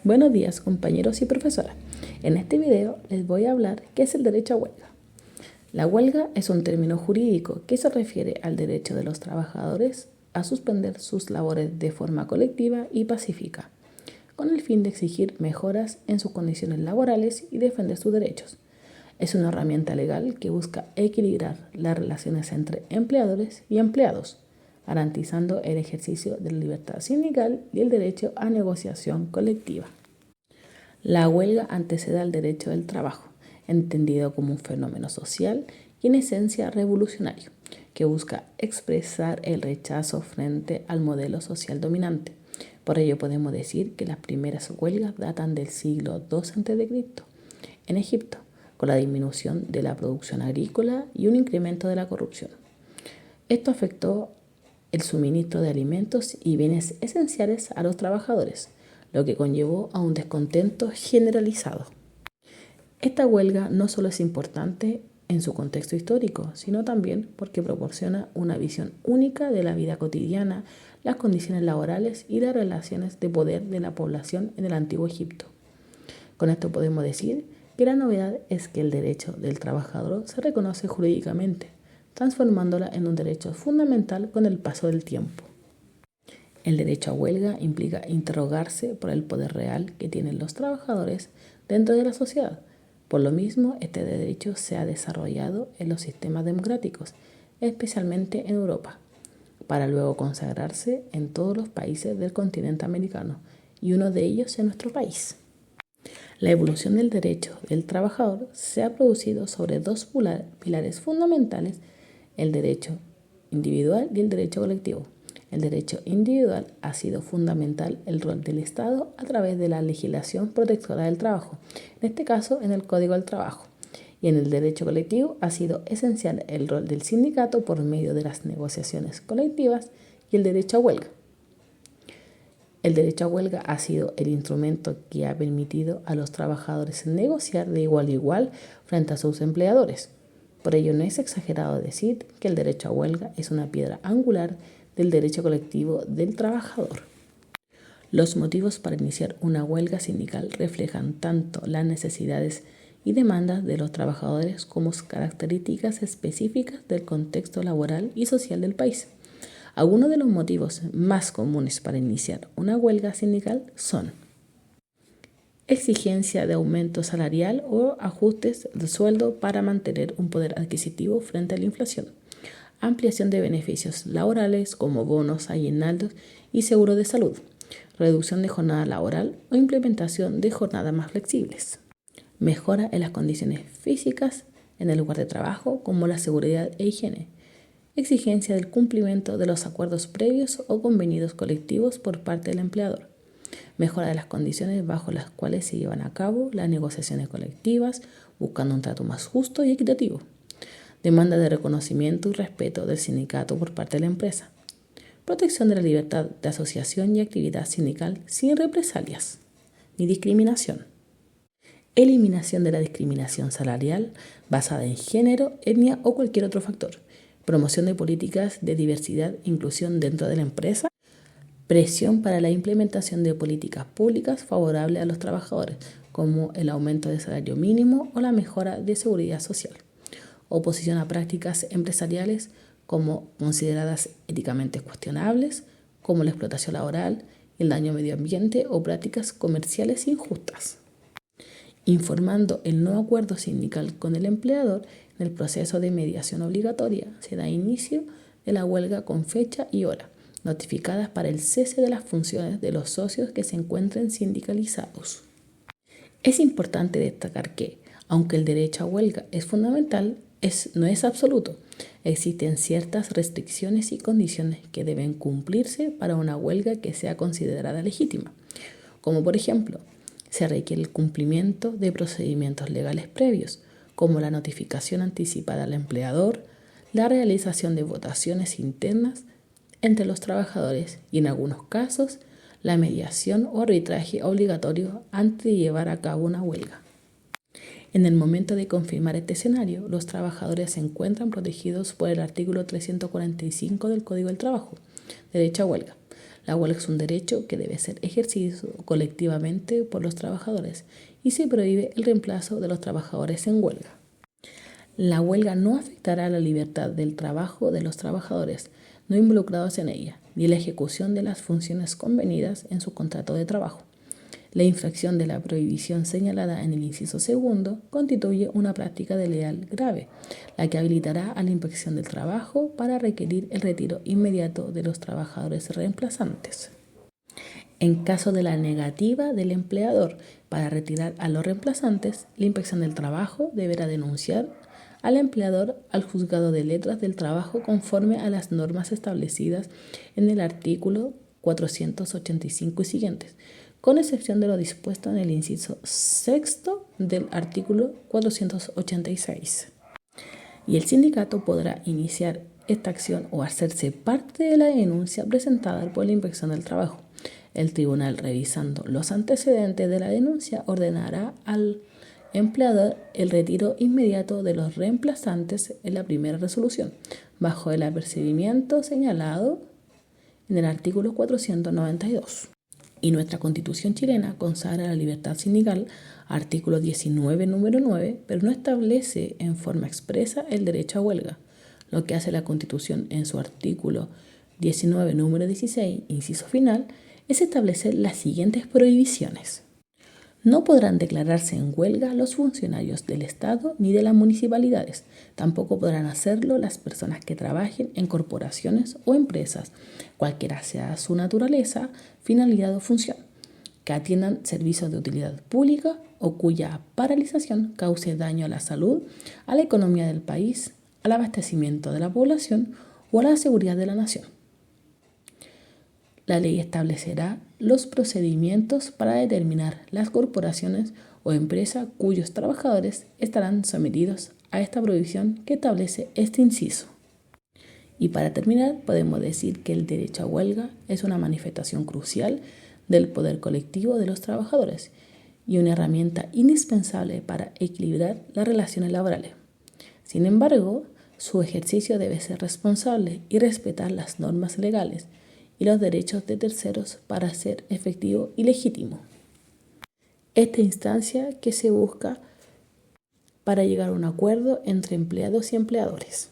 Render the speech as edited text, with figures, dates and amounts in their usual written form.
Buenos días, compañeros y profesoras. En este video les voy a hablar qué es el derecho a huelga. La huelga es un término jurídico que se refiere al derecho de los trabajadores a suspender sus labores de forma colectiva y pacífica, con el fin de exigir mejoras en sus condiciones laborales y defender sus derechos. Es una herramienta legal que busca equilibrar las relaciones entre empleadores y empleados, garantizando el ejercicio de la libertad sindical y el derecho a negociación colectiva. La huelga antecede al derecho del trabajo, entendido como un fenómeno social y en esencia revolucionario, que busca expresar el rechazo frente al modelo social dominante. Por ello podemos decir que las primeras huelgas datan del siglo II a.C. en Egipto, con la disminución de la producción agrícola y un incremento de la corrupción. Esto afectó el suministro de alimentos y bienes esenciales a los trabajadores, lo que conllevó a un descontento generalizado. Esta huelga no solo es importante en su contexto histórico, sino también porque proporciona una visión única de la vida cotidiana, las condiciones laborales y las relaciones de poder de la población en el antiguo Egipto. Con esto podemos decir que la novedad es que el derecho del trabajador se reconoce jurídicamente, transformándola en un derecho fundamental con el paso del tiempo. El derecho a huelga implica interrogarse por el poder real que tienen los trabajadores dentro de la sociedad. Por lo mismo, este derecho se ha desarrollado en los sistemas democráticos, especialmente en Europa, para luego consagrarse en todos los países del continente americano, y uno de ellos en nuestro país. La evolución del derecho del trabajador se ha producido sobre dos pilares fundamentales: el derecho individual y el derecho colectivo. El derecho individual ha sido fundamental el rol del Estado a través de la legislación protectora del trabajo, en este caso en el Código del Trabajo. Y en el derecho colectivo ha sido esencial el rol del sindicato por medio de las negociaciones colectivas y el derecho a huelga. El derecho a huelga ha sido el instrumento que ha permitido a los trabajadores negociar de igual a igual frente a sus empleadores. Por ello no es exagerado decir que el derecho a huelga es una piedra angular del derecho colectivo del trabajador. Los motivos para iniciar una huelga sindical reflejan tanto las necesidades y demandas de los trabajadores como características específicas del contexto laboral y social del país. Algunos de los motivos más comunes para iniciar una huelga sindical son: exigencia de aumento salarial o ajustes de sueldo para mantener un poder adquisitivo frente a la inflación; ampliación de beneficios laborales como bonos, aguinaldos y seguro de salud; reducción de jornada laboral o implementación de jornadas más flexibles; mejora en las condiciones físicas en el lugar de trabajo como la seguridad e higiene; exigencia del cumplimiento de los acuerdos previos o convenidos colectivos por parte del empleador; mejora de las condiciones bajo las cuales se llevan a cabo las negociaciones colectivas, buscando un trato más justo y equitativo; demanda de reconocimiento y respeto del sindicato por parte de la empresa; protección de la libertad de asociación y actividad sindical sin represalias ni discriminación; eliminación de la discriminación salarial basada en género, etnia o cualquier otro factor; promoción de políticas de diversidad e inclusión dentro de la empresa; presión para la implementación de políticas públicas favorables a los trabajadores, como el aumento del salario mínimo o la mejora de seguridad social; oposición a prácticas empresariales como consideradas éticamente cuestionables, como la explotación laboral, el daño al medio ambiente o prácticas comerciales injustas; informando el no acuerdo sindical con el empleador. En el proceso de mediación obligatoria se da inicio de la huelga con fecha y hora, notificadas para el cese de las funciones de los socios que se encuentren sindicalizados. Es importante destacar que, aunque el derecho a huelga es fundamental, no es absoluto. Existen ciertas restricciones y condiciones que deben cumplirse para una huelga que sea considerada legítima, como por ejemplo, se requiere el cumplimiento de procedimientos legales previos, como la notificación anticipada al empleador, la realización de votaciones internas entre los trabajadores y, en algunos casos, la mediación o arbitraje obligatorio antes de llevar a cabo una huelga. En el momento de confirmar este escenario, los trabajadores se encuentran protegidos por el artículo 345 del Código del Trabajo, derecho a huelga. La huelga es un derecho que debe ser ejercido colectivamente por los trabajadores y se prohíbe el reemplazo de los trabajadores en huelga. La huelga no afectará la libertad del trabajo de los trabajadores no involucrados en ella, ni la ejecución de las funciones convenidas en su contrato de trabajo. La infracción de la prohibición señalada en el inciso segundo constituye una práctica desleal grave, la que habilitará a la Inspección del Trabajo para requerir el retiro inmediato de los trabajadores reemplazantes. En caso de la negativa del empleador para retirar a los reemplazantes, la Inspección del Trabajo deberá denunciar al empleador al Juzgado de Letras del Trabajo conforme a las normas establecidas en el artículo 485 y siguientes, con excepción de lo dispuesto en el inciso sexto del artículo 486. Y el sindicato podrá iniciar esta acción o hacerse parte de la denuncia presentada por la Inspección del Trabajo. El tribunal, revisando los antecedentes de la denuncia, ordenará al empleador el retiro inmediato de los reemplazantes en la primera resolución, bajo el apercibimiento señalado en el artículo 492. Y nuestra Constitución chilena consagra la libertad sindical, artículo 19, número 9, pero no establece en forma expresa el derecho a huelga. Lo que hace la Constitución en su artículo 19, número 16, inciso final, es establecer las siguientes prohibiciones. No podrán declararse en huelga los funcionarios del Estado ni de las municipalidades. Tampoco podrán hacerlo las personas que trabajen en corporaciones o empresas, cualquiera sea su naturaleza, finalidad o función, que atiendan servicios de utilidad pública o cuya paralización cause daño a la salud, a la economía del país, al abastecimiento de la población o a la seguridad de la nación. La ley establecerá los procedimientos para determinar las corporaciones o empresas cuyos trabajadores estarán sometidos a esta prohibición que establece este inciso. Y para terminar, podemos decir que el derecho a huelga es una manifestación crucial del poder colectivo de los trabajadores y una herramienta indispensable para equilibrar las relaciones laborales. Sin embargo, su ejercicio debe ser responsable y respetar las normas legales y los derechos de terceros para ser efectivo y legítimo. Esta instancia que se busca para llegar a un acuerdo entre empleados y empleadores.